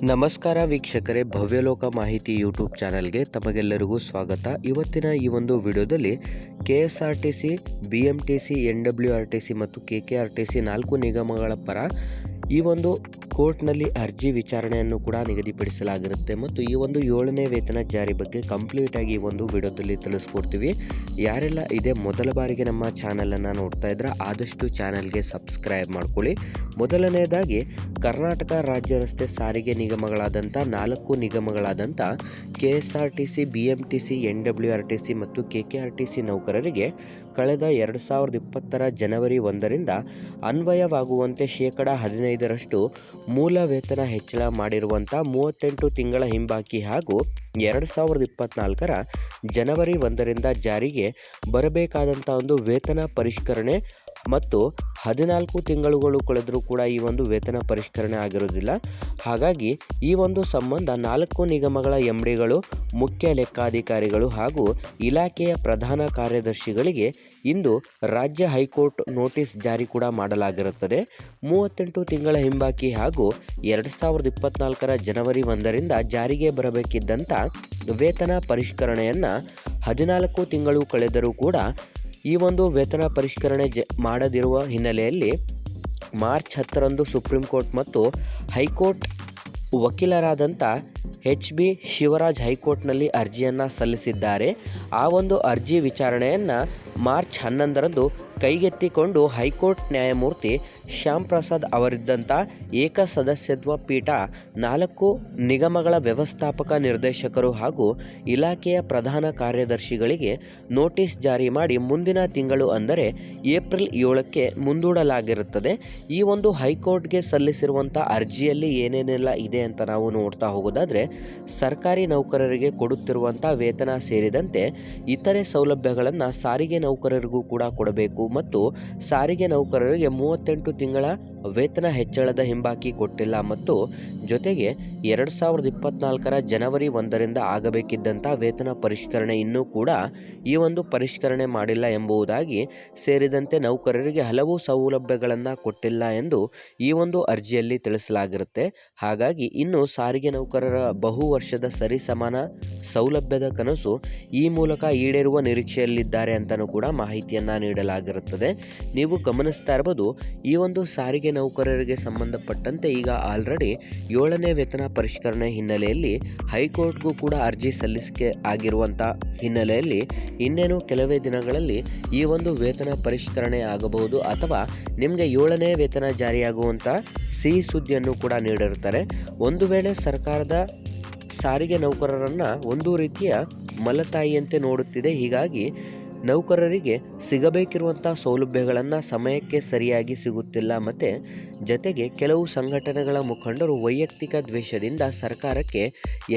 ನಮಸ್ಕಾರ ವೀಕ್ಷಕರೇ, ಭವ್ಯಲೋಕ ಮಾಹಿತಿ ಯೂಟ್ಯೂಬ್ ಚಾನಲ್ಗೆ ತಮಗೆಲ್ಲರಿಗೂ ಸ್ವಾಗತ. ಇವತ್ತಿನ ಈ ಒಂದು ವಿಡಿಯೋದಲ್ಲಿ KSRTC, BMTC, NWRTC ಮತ್ತು KKRTC 4 ನಿಗಮಗಳ ಪರ ಈ ಒಂದು ಕೋರ್ಟ್ನಲ್ಲಿ ಅರ್ಜಿ ವಿಚಾರಣೆಯನ್ನು ಕೂಡ ನಿಗದಿಪಡಿಸಲಾಗಿರುತ್ತೆ ಮತ್ತು ಈ ಒಂದು 7ನೇ ವೇತನ ಜಾರಿ ಬಗ್ಗೆ ಕಂಪ್ಲೀಟ್ ಆಗಿ ಈ ಒಂದು ವಿಡಿಯೋದಲ್ಲಿ ತಿಳಿಸ್ಕೊಡ್ತೀವಿ. ಯಾರೆಲ್ಲ ಇದೇ ಮೊದಲ ಬಾರಿಗೆ ನಮ್ಮ ಚಾನಲನ್ನು ನೋಡ್ತಾ ಇದ್ರೆ ಆದಷ್ಟು ಚಾನಲ್ಗೆ ಸಬ್ಸ್ಕ್ರೈಬ್ ಮಾಡ್ಕೊಳ್ಳಿ. ಮೊದಲನೇದಾಗಿ ಕರ್ನಾಟಕ ರಾಜ್ಯ ರಸ್ತೆ ಸಾರಿಗೆ ನಿಗಮಗಳಾದಂಥ 4 ನಿಗಮಗಳಾದಂಥ KSRTC, BMTC, NWRTC ಮತ್ತು KKRTC ನೌಕರರಿಗೆ ಕಳೆದ 2020 ಜನವರಿ 1ರಿಂದ ಅನ್ವಯವಾಗುವಂತೆ 15% ಮೂಲ ವೇತನ ಹೆಚ್ಚಳ ಮಾಡಿರುವಂಥ 38 ತಿಂಗಳ ಹಿಂಬಾಕಿ ಹಾಗೂ 2024 ಜನವರಿ 1ರಿಂದ ಜಾರಿಗೆ ಬರಬೇಕಾದಂಥ ಒಂದು ವೇತನ ಪರಿಷ್ಕರಣೆ ಮತ್ತು 14 ತಿಂಗಳುಗಳು ಕಳೆದರೂ ಕೂಡ ಈ ಒಂದು ವೇತನ ಪರಿಷ್ಕರಣೆ ಆಗಿರೋದಿಲ್ಲ. ಹಾಗಾಗಿ ಈ ಒಂದು ಸಂಬಂಧ 4 ನಿಗಮಗಳ MDಗಳು, ಮುಖ್ಯ ಲೆಕ್ಕಾಧಿಕಾರಿಗಳು ಹಾಗೂ ಇಲಾಖೆಯ ಪ್ರಧಾನ ಕಾರ್ಯದರ್ಶಿಗಳಿಗೆ ಇಂದು ರಾಜ್ಯ ಹೈಕೋರ್ಟ್ ನೋಟಿಸ್ ಜಾರಿ ಕೂಡ ಮಾಡಲಾಗಿರುತ್ತದೆ. 38 ತಿಂಗಳ ಹಿಂಬಾಕಿ ಹಾಗೂ 2024 ಜನವರಿ 1ರಿಂದ ಜಾರಿಗೆ ಬರಬೇಕಿದ್ದಂಥ ವೇತನ ಪರಿಷ್ಕರಣೆಯನ್ನು 14 ತಿಂಗಳು ಕಳೆದರೂ ಕೂಡ ಈ ಒಂದು ವೇತನ ಪರಿಷ್ಕರಣೆ ಮಾಡದಿರುವ ಹಿನ್ನೆಲೆಯಲ್ಲಿ ಮಾರ್ಚ್ 10ರಂದು ಸುಪ್ರೀಂ ಕೋರ್ಟ್ ಮತ್ತು ಹೈಕೋರ್ಟ್ ವಕೀಲರಾದಂಥ HB ಶಿವರಾಜ್ ಹೈಕೋರ್ಟ್ನಲ್ಲಿ ಅರ್ಜಿಯನ್ನು ಸಲ್ಲಿಸಿದ್ದಾರೆ. ಆ ಒಂದು ಅರ್ಜಿ ವಿಚಾರಣೆಯನ್ನು ಮಾರ್ಚ್ 11ರಂದು ಕೈಗೆತ್ತಿಕೊಂಡು ಹೈಕೋರ್ಟ್ ನ್ಯಾಯಮೂರ್ತಿ ಶ್ಯಾಮ್ ಪ್ರಸಾದ್ ಅವರಿದ್ದಂಥ ಏಕಸದಸ್ಯತ್ವ ಪೀಠ 4 ನಿಗಮಗಳ ವ್ಯವಸ್ಥಾಪಕ ನಿರ್ದೇಶಕರು ಹಾಗೂ ಇಲಾಖೆಯ ಪ್ರಧಾನ ಕಾರ್ಯದರ್ಶಿಗಳಿಗೆ ನೋಟಿಸ್ ಜಾರಿ ಮಾಡಿ ಮುಂದಿನ ತಿಂಗಳು ಅಂದರೆ ಏಪ್ರಿಲ್ 7ಕ್ಕೆ ಮುಂದೂಡಲಾಗಿರುತ್ತದೆ. ಈ ಒಂದು ಹೈಕೋರ್ಟ್ಗೆ ಸಲ್ಲಿಸಿರುವಂಥ ಅರ್ಜಿಯಲ್ಲಿ ಏನೇನೆಲ್ಲ ಇದೆ ಅಂತ ನಾವು ನೋಡ್ತಾ ಹೋಗೋದಾದರೆ, ಸರ್ಕಾರಿ ನೌಕರರಿಗೆ ಕೊಡುತ್ತಿರುವಂಥ ವೇತನ ಸೇರಿದಂತೆ ಇತರೆ ಸೌಲಭ್ಯಗಳನ್ನು ಸಾರಿಗೆ ನೌಕರರಿಗೂ ಕೂಡ ಕೊಡಬೇಕು ಮತ್ತು ಸಾರಿಗೆ ನೌಕರರಿಗೆ 38 ತಿಂಗಳ ವೇತನ ಹೆಚ್ಚಳದ ಹಿಂಬಾಕಿ ಕೊಟ್ಟಿಲ್ಲ ಮತ್ತು ಜೊತೆಗೆ 2024 ಜನವರಿ 1ರಿಂದ ಆಗಬೇಕಿದ್ದಂಥ ವೇತನ ಪರಿಷ್ಕರಣೆ ಇನ್ನೂ ಕೂಡ ಈ ಒಂದು ಪರಿಷ್ಕರಣೆ ಮಾಡಿಲ್ಲ ಎಂಬುದಾಗಿ ಸೇರಿದಂತೆ ನೌಕರರಿಗೆ ಹಲವು ಸೌಲಭ್ಯಗಳನ್ನು ಕೊಟ್ಟಿಲ್ಲ ಎಂದು ಈ ಒಂದು ಅರ್ಜಿಯಲ್ಲಿ ತಿಳಿಸಲಾಗಿರುತ್ತೆ. ಹಾಗಾಗಿ ಇನ್ನು ಸಾರಿಗೆ ನೌಕರರ ಬಹು ವರ್ಷದ ಸರಿಸಮಾನ ಸೌಲಭ್ಯದ ಕನಸು ಈ ಮೂಲಕ ಈಡೇರುವ ನಿರೀಕ್ಷೆಯಲ್ಲಿದ್ದಾರೆ ಅಂತಲೂ ಕೂಡ ಮಾಹಿತಿಯನ್ನು ನೀಡಲಾಗಿರುತ್ತದೆ. ನೀವು ಗಮನಿಸ್ತಾ ಇರಬಹುದು, ಈ ಒಂದು ಸಾರಿಗೆ ನೌಕರರಿಗೆ ಸಂಬಂಧಪಟ್ಟಂತೆ ಈಗ ಆಲ್ರೆಡಿ 7ನೇ ವೇತನ ಪರಿಷ್ಕರಣೆ ಹಿನ್ನೆಲೆಯಲ್ಲಿ ಹೈಕೋರ್ಟ್ಗೂ ಕೂಡ ಅರ್ಜಿ ಸಲ್ಲಿಕೆ ಆಗಿರುವಂಥ ಹಿನ್ನೆಲೆಯಲ್ಲಿ ಇನ್ನೇನು ಕೆಲವೇ ದಿನಗಳಲ್ಲಿ ಈ ಒಂದು ವೇತನ ಪರಿಷ್ಕರಣೆ ಆಗಬಹುದು ಅಥವಾ ನಿಮಗೆ 7ನೇ ವೇತನ ಜಾರಿಯಾಗುವಂಥ ಸಿಹಿ ಸುದ್ದಿಯನ್ನು ಕೂಡ ನೀಡಿರ್ತಾರೆ. ಒಂದು ವೇಳೆ ಸರ್ಕಾರದ ಸಾರಿಗೆ ನೌಕರರನ್ನು ಒಂದು ರೀತಿಯ ಮಲತಾಯಿಯಂತೆ ನೋಡುತ್ತಿದೆ. ಹೀಗಾಗಿ ನೌಕರರಿಗೆ ಸಿಗಬೇಕಿರುವಂಥ ಸೌಲಭ್ಯಗಳನ್ನು ಸಮಯಕ್ಕೆ ಸರಿಯಾಗಿ ಸಿಗುತ್ತಿಲ್ಲ ಮತ್ತು ಜೊತೆಗೆ ಕೆಲವು ಸಂಘಟನೆಗಳ ಮುಖಂಡರು ವೈಯಕ್ತಿಕ ದ್ವೇಷದಿಂದ ಸರ್ಕಾರಕ್ಕೆ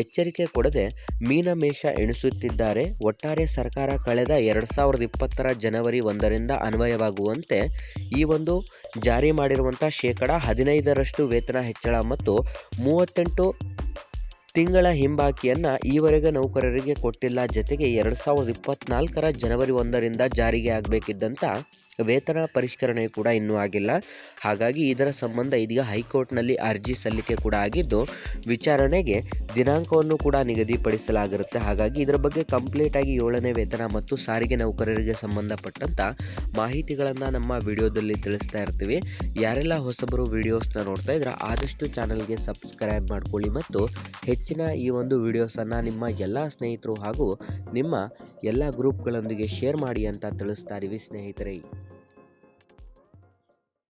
ಎಚ್ಚರಿಕೆ ಕೊಡದೆ ಮೀನಮೇಷ ಎಣಿಸುತ್ತಿದ್ದಾರೆ. ಒಟ್ಟಾರೆ ಸರ್ಕಾರ ಕಳೆದ 2020 ಜನವರಿ 1ರಿಂದ ಅನ್ವಯವಾಗುವಂತೆ ಈ ಒಂದು ಜಾರಿ ಮಾಡಿರುವಂಥ 15% ವೇತನ ಹೆಚ್ಚಳ ಮತ್ತು 38 ತಿಂಗಳ ಹಿಂಬಾಕಿಯನ್ನು ಈವರೆಗೆ ನೌಕರರಿಗೆ ಕೊಟ್ಟಿಲ್ಲ. ಜೊತೆಗೆ 2024 ಜನವರಿ 1ರಿಂದ ಜಾರಿಗೆ ಆಗಬೇಕಿದ್ದಂಥ ವೇತನ ಪರಿಷ್ಕರಣೆ ಕೂಡ ಇನ್ನೂ ಆಗಿಲ್ಲ. ಹಾಗಾಗಿ ಇದರ ಸಂಬಂಧ ಇದೀಗ ಹೈಕೋರ್ಟ್ನಲ್ಲಿ ಅರ್ಜಿ ಸಲ್ಲಿಕೆ ಕೂಡ ಆಗಿದ್ದು ವಿಚಾರಣೆಗೆ ದಿನಾಂಕವನ್ನು ಕೂಡ ನಿಗದಿಪಡಿಸಲಾಗಿರುತ್ತೆ. ಹಾಗಾಗಿ ಇದರ ಬಗ್ಗೆ ಕಂಪ್ಲೀಟ್ ಆಗಿ 7ನೇ ವೇತನ ಮತ್ತು ಸಾರಿಗೆ ನೌಕರರಿಗೆ ಸಂಬಂಧಪಟ್ಟಂಥ ಮಾಹಿತಿಗಳನ್ನು ನಮ್ಮ ವಿಡಿಯೋದಲ್ಲಿ ತಿಳಿಸ್ತಾ ಇರ್ತೀವಿ. ಯಾರೆಲ್ಲ ಹೊಸಬರು ವಿಡಿಯೋಸ್ನ ನೋಡ್ತಾ ಇದ್ರೆ ಆದಷ್ಟು ಚಾನಲ್ಗೆ ಸಬ್ಸ್ಕ್ರೈಬ್ ಮಾಡ್ಕೊಳ್ಳಿ ಮತ್ತು ಹೆಚ್ಚಿನ ಈ ಒಂದು ವಿಡಿಯೋಸನ್ನು ನಿಮ್ಮ ಎಲ್ಲ ಸ್ನೇಹಿತರು ಹಾಗೂ ನಿಮ್ಮ ಎಲ್ಲ ಗ್ರೂಪ್ಗಳೊಂದಿಗೆ ಶೇರ್ ಮಾಡಿ ಅಂತ ತಿಳಿಸ್ತಾ ಇದ್ದೀವಿ ಸ್ನೇಹಿತರೆ.